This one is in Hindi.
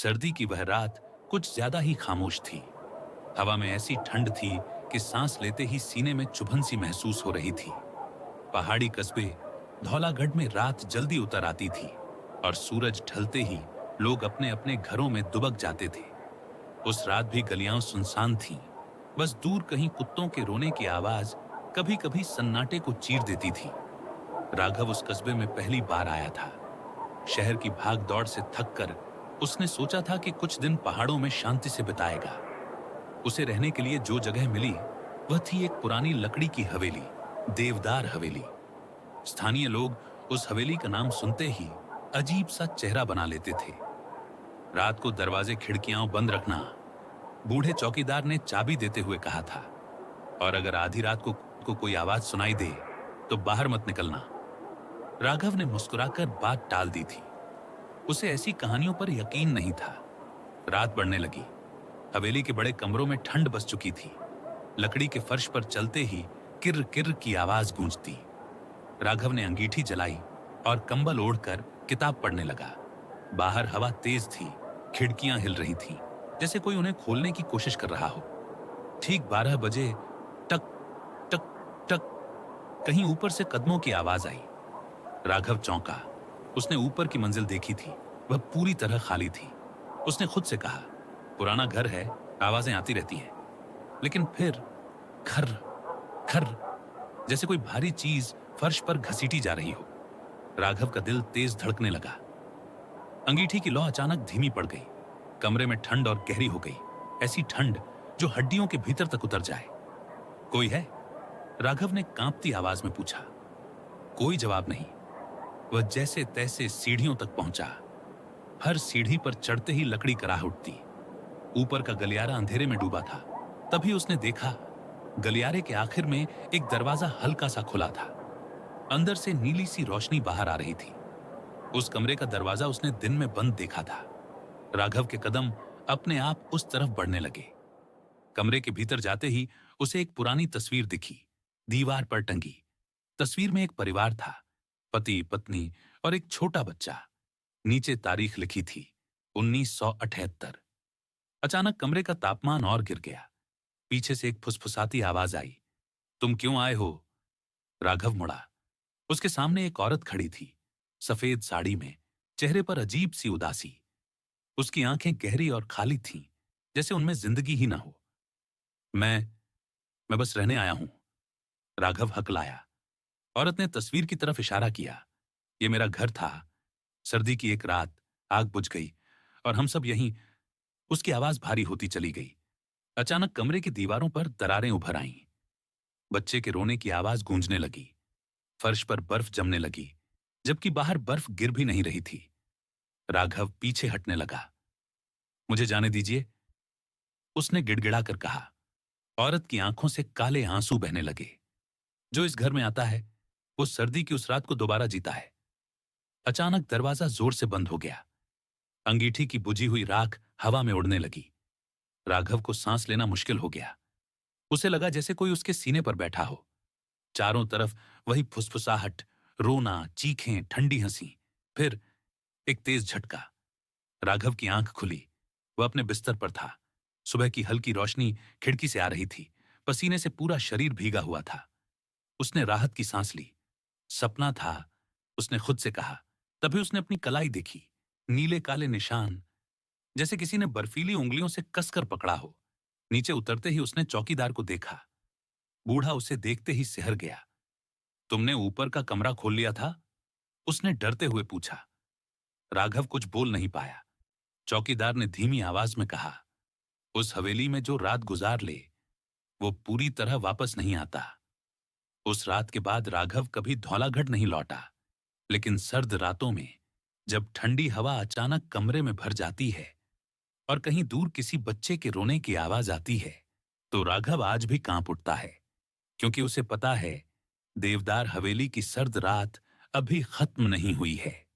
सर्दी की वह रात कुछ ज्यादा ही खामोश थी। हवा में ऐसी ठंड थी कि सांस लेते ही सीने में चुभन सी महसूस हो रही थी। पहाड़ी कस्बे धौलागढ़ में रात जल्दी उतर आती थी और सूरज ढलते ही लोग अपने अपने घरों में दुबक जाते थे। उस रात भी गलियां सुनसान थीं। बस दूर कहीं कुत्तों के रोने की आवाज कभी कभी सन्नाटे को चीर देती थी। राघव उस कस्बे में पहली बार आया था। शहर की भाग दौड़ से थक कर उसने सोचा था कि कुछ दिन पहाड़ों में शांति से बिताएगा। उसे रहने के लिए जो जगह मिली वह थी एक पुरानी लकड़ी की हवेली, देवदार हवेली। स्थानीय लोग उस हवेली का नाम सुनते ही अजीब सा चेहरा बना लेते थे। रात को दरवाजे खिड़कियां बंद रखना, बूढ़े चौकीदार ने चाबी देते हुए कहा था। और अगर आधी रात को कोई आवाज सुनाई दे तो बाहर मत निकलना। राघव ने मुस्कुराकर बात टाल दी थी। उसे ऐसी कहानियों पर यकीन नहीं था। रात बढ़ने लगी। हवेली के बड़े कमरों में ठंड बस चुकी थी। लकड़ी के फर्श पर चलते ही किर किर की आवाज गूंजती। राघव ने अंगीठी जलाई और कंबल ओढ़कर किताब पढ़ने लगा। बाहर हवा तेज थी, खिड़कियां हिल रही थीं, जैसे कोई उन्हें खोलने की कोशिश कर रहा हो। ठीक 12 बजे टक टक टक कहीं ऊपर से कदमों की आवाज आई। राघव चौंका। उसने ऊपर की मंजिल देखी थी, वह पूरी तरह खाली थी। उसने खुद से कहा, पुराना घर है, आवाजें आती रहती हैं। लेकिन फिर खर खर, जैसे कोई भारी चीज फर्श पर घसीटी जा रही हो। राघव का दिल तेज धड़कने लगा। अंगीठी की लौ अचानक धीमी पड़ गई। कमरे में ठंड और गहरी हो गई, ऐसी ठंड जो हड्डियों के भीतर तक उतर जाए। कोई है? राघव ने कांपती आवाज में पूछा। कोई जवाब नहीं। वह जैसे तैसे सीढ़ियों तक पहुंचा। हर सीढ़ी पर चढ़ते ही लकड़ी कराह उठती। ऊपर का गलियारा अंधेरे में डूबा था। तभी उसने देखा, गलियारे के आखिर में एक दरवाजा हल्का सा खुला था। अंदर से नीली सी रोशनी बाहर आ रही थी। उस कमरे का दरवाजा उसने दिन में बंद देखा था। राघव के कदम अपने आप उस तरफ बढ़ने लगे। कमरे के भीतर जाते ही उसे एक पुरानी तस्वीर दिखी, दीवार पर टंगी। तस्वीर में एक परिवार था, पति पत्नी और एक छोटा बच्चा। नीचे तारीख लिखी थी, 1978। अचानक कमरे का तापमान और गिर गया। पीछे से एक फुसफुसाती आवाज आई, तुम क्यों आए हो? राघव मुड़ा। उसके सामने एक औरत खड़ी थी, सफेद साड़ी में, चेहरे पर अजीब सी उदासी। उसकी आंखें गहरी और खाली थीं, जैसे उनमें जिंदगी ही ना हो। मैं मैं बस रहने आया हूं। राघव हकलाया। औरत ने तस्वीर की तरफ इशारा किया। ये मेरा घर था। सर्दी की एक रात आग बुझ गई और हम सब यहीं। उसकी आवाज भारी होती चली गई। अचानक कमरे की दीवारों पर दरारें उभर आईं। बच्चे के रोने की आवाज गूंजने लगी। फर्श पर बर्फ जमने लगी, जबकि बाहर बर्फ गिर भी नहीं रही थी। राघव पीछे हटने लगा। मुझे जाने दीजिए, उसने गिड़गिड़ा कर कहा। औरत की आंखों से काले आंसू बहने लगे। जो इस घर में आता है वो सर्दी की उस रात को दोबारा जीता है। अचानक दरवाजा जोर से बंद हो गया। अंगीठी की बुझी हुई राख हवा में उड़ने लगी। राघव को सांस लेना मुश्किल हो गया। उसे लगा जैसे कोई उसके सीने पर बैठा हो। चारों तरफ वही फुसफुसाहट, रोना, चीखें, ठंडी हंसी। फिर एक तेज झटका। राघव की आंख खुली। वह अपने बिस्तर पर था। सुबह की हल्की रोशनी खिड़की से आ रही थी। पसीने से पूरा शरीर भीगा हुआ था। उसने राहत की सांस ली। सपना था, उसने खुद से कहा। तभी उसने अपनी कलाई देखी, नीले काले निशान, जैसे किसी ने बर्फीली उंगलियों से कसकर पकड़ा हो। नीचे उतरते ही उसने चौकीदार को देखा। बूढ़ा उसे देखते ही सिहर गया। तुमने ऊपर का कमरा खोल लिया था? उसने डरते हुए पूछा। राघव कुछ बोल नहीं पाया। चौकीदार ने धीमी आवाज में कहा, उस हवेली में जो रात गुजार ले वो पूरी तरह वापस नहीं आता। उस रात के बाद राघव कभी धौलागढ़ नहीं लौटा। लेकिन सर्द रातों में जब ठंडी हवा अचानक कमरे में भर जाती है और कहीं दूर किसी बच्चे के रोने की आवाज आती है, तो राघव आज भी कांप उठता है। क्योंकि उसे पता है, देवदार हवेली की सर्द रात अभी खत्म नहीं हुई है।